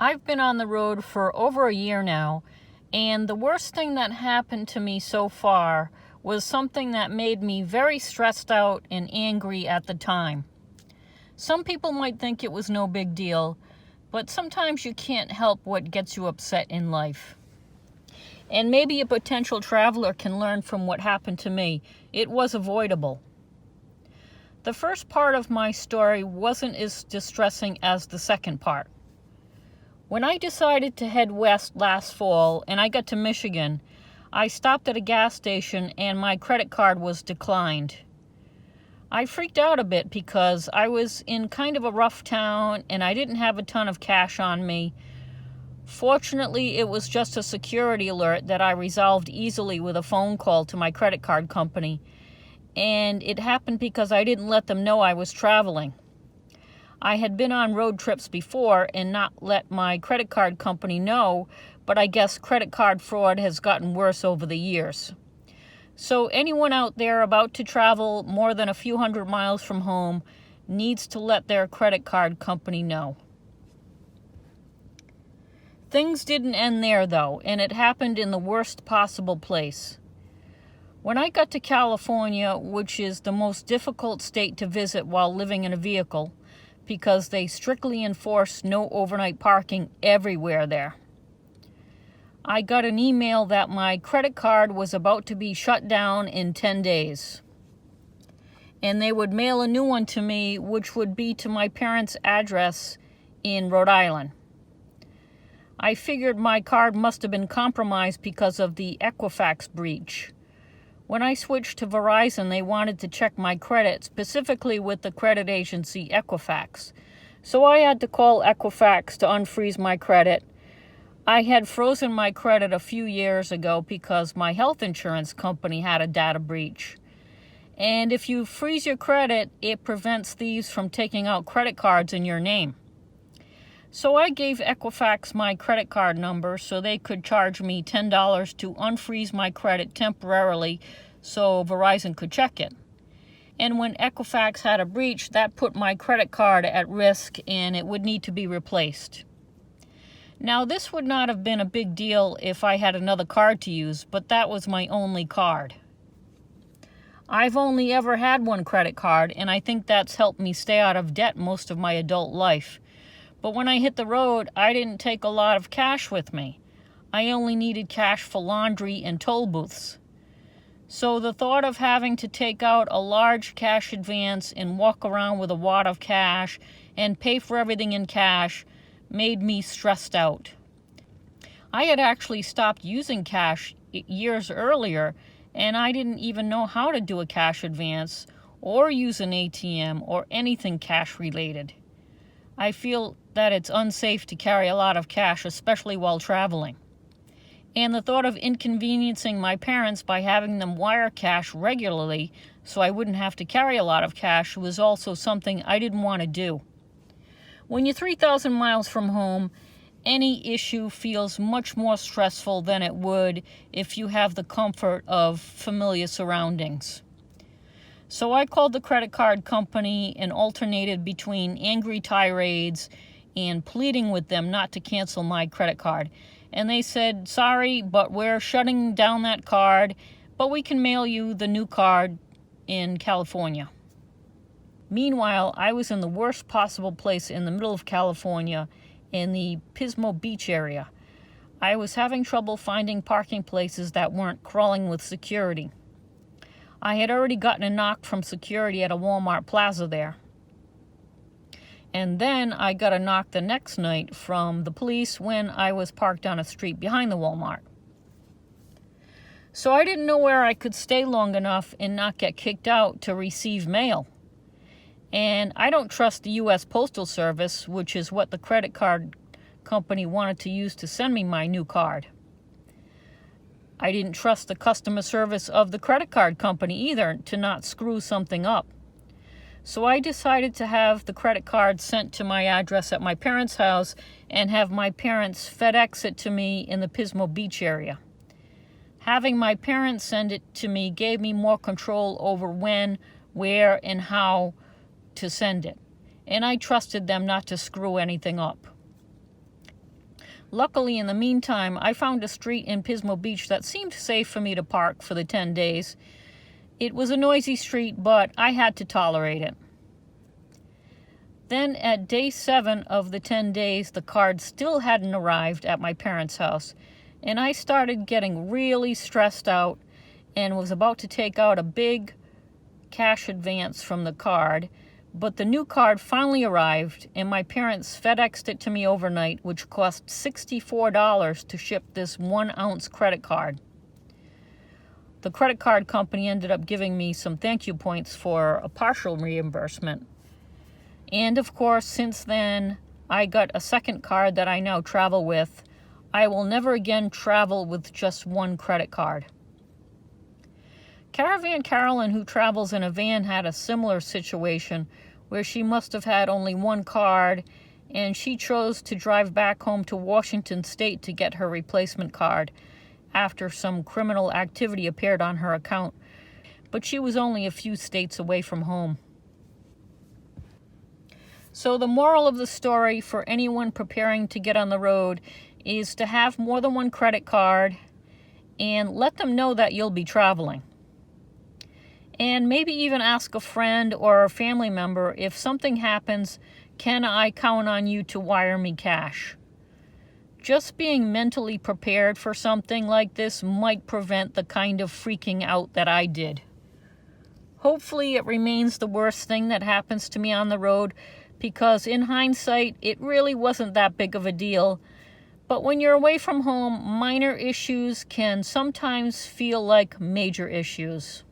I've been on the road for over a year now, and the worst thing that happened to me so far was something that made me very stressed out and angry at the time. Some people might think it was no big deal, but sometimes you can't help what gets you upset in life. And maybe a potential traveler can learn from what happened to me. It was avoidable. The first part of my story wasn't as distressing as the second part. When I decided to head west last fall and I got to Michigan, I stopped at a gas station and my credit card was declined. I freaked out a bit because I was in kind of a rough town and I didn't have a ton of cash on me. Fortunately, it was just a security alert that I resolved easily with a phone call to my credit card company. And it happened because I didn't let them know I was traveling. I had been on road trips before and not let my credit card company know, but I guess credit card fraud has gotten worse over the years. So anyone out there about to travel more than a few hundred miles from home needs to let their credit card company know. Things didn't end there though, and it happened in the worst possible place. When I got to California, which is the most difficult state to visit while living in a vehicle, because they strictly enforce no overnight parking everywhere there, I got an email that my credit card was about to be shut down in 10 days. And they would mail a new one to me, which would be to my parents' address in Rhode Island. I figured my card must have been compromised because of the Equifax breach. When I switched to Verizon, they wanted to check my credit, specifically with the credit agency Equifax. So I had to call Equifax to unfreeze my credit. I had frozen my credit a few years ago because my health insurance company had a data breach. And if you freeze your credit, it prevents thieves from taking out credit cards in your name. So I gave Equifax my credit card number so they could charge me $10 to unfreeze my credit temporarily so Verizon could check it. And when Equifax had a breach, that put my credit card at risk and it would need to be replaced. Now, this would not have been a big deal if I had another card to use, but that was my only card. I've only ever had one credit card, and I think that's helped me stay out of debt most of my adult life. But when I hit the road, I didn't take a lot of cash with me. I only needed cash for laundry and toll booths. So the thought of having to take out a large cash advance and walk around with a wad of cash and pay for everything in cash made me stressed out. I had actually stopped using cash years earlier, and I didn't even know how to do a cash advance or use an ATM or anything cash related. I feel that it's unsafe to carry a lot of cash, especially while traveling. And the thought of inconveniencing my parents by having them wire cash regularly so I wouldn't have to carry a lot of cash was also something I didn't want to do. When you're 3,000 miles from home, any issue feels much more stressful than it would if you have the comfort of familiar surroundings. So I called the credit card company and alternated between angry tirades and pleading with them not to cancel my credit card. And they said, sorry, but we're shutting down that card, but we can mail you the new card in California. Meanwhile, I was in the worst possible place in the middle of California in the Pismo Beach area. I was having trouble finding parking places that weren't crawling with security. I had already gotten a knock from security at a Walmart plaza there. And then I got a knock the next night from the police when I was parked on a street behind the Walmart. So I didn't know where I could stay long enough and not get kicked out to receive mail. And I don't trust the U.S. Postal Service, which is what the credit card company wanted to use to send me my new card. I didn't trust the customer service of the credit card company either to not screw something up. So I decided to have the credit card sent to my address at my parents' house and have my parents FedEx it to me in the Pismo Beach area. Having my parents send it to me gave me more control over when, where, and how to send it. And I trusted them not to screw anything up. Luckily, in the meantime, I found a street in Pismo Beach that seemed safe for me to park for the 10 days. It was a noisy street, but I had to tolerate it. Then at day 7 of the 10 days, the card still hadn't arrived at my parents' house, and I started getting really stressed out and was about to take out a big cash advance from the card, but the new card finally arrived, and my parents FedExed it to me overnight, which cost $64 to ship this 1-ounce credit card. The credit card company ended up giving me some thank you points for a partial reimbursement. And of course, since then, I got a second card that I now travel with. I will never again travel with just one credit card. Caravan Carolyn, who travels in a van, had a similar situation where she must have had only one card, and she chose to drive back home to Washington State to get her replacement card after some criminal activity appeared on her account, but she was only a few states away from home. So the moral of the story for anyone preparing to get on the road is to have more than one credit card and let them know that you'll be traveling. And maybe even ask a friend or a family member, if something happens, can I count on you to wire me cash? Just being mentally prepared for something like this might prevent the kind of freaking out that I did. Hopefully it remains the worst thing that happens to me on the road, because in hindsight, it really wasn't that big of a deal. But when you're away from home, minor issues can sometimes feel like major issues.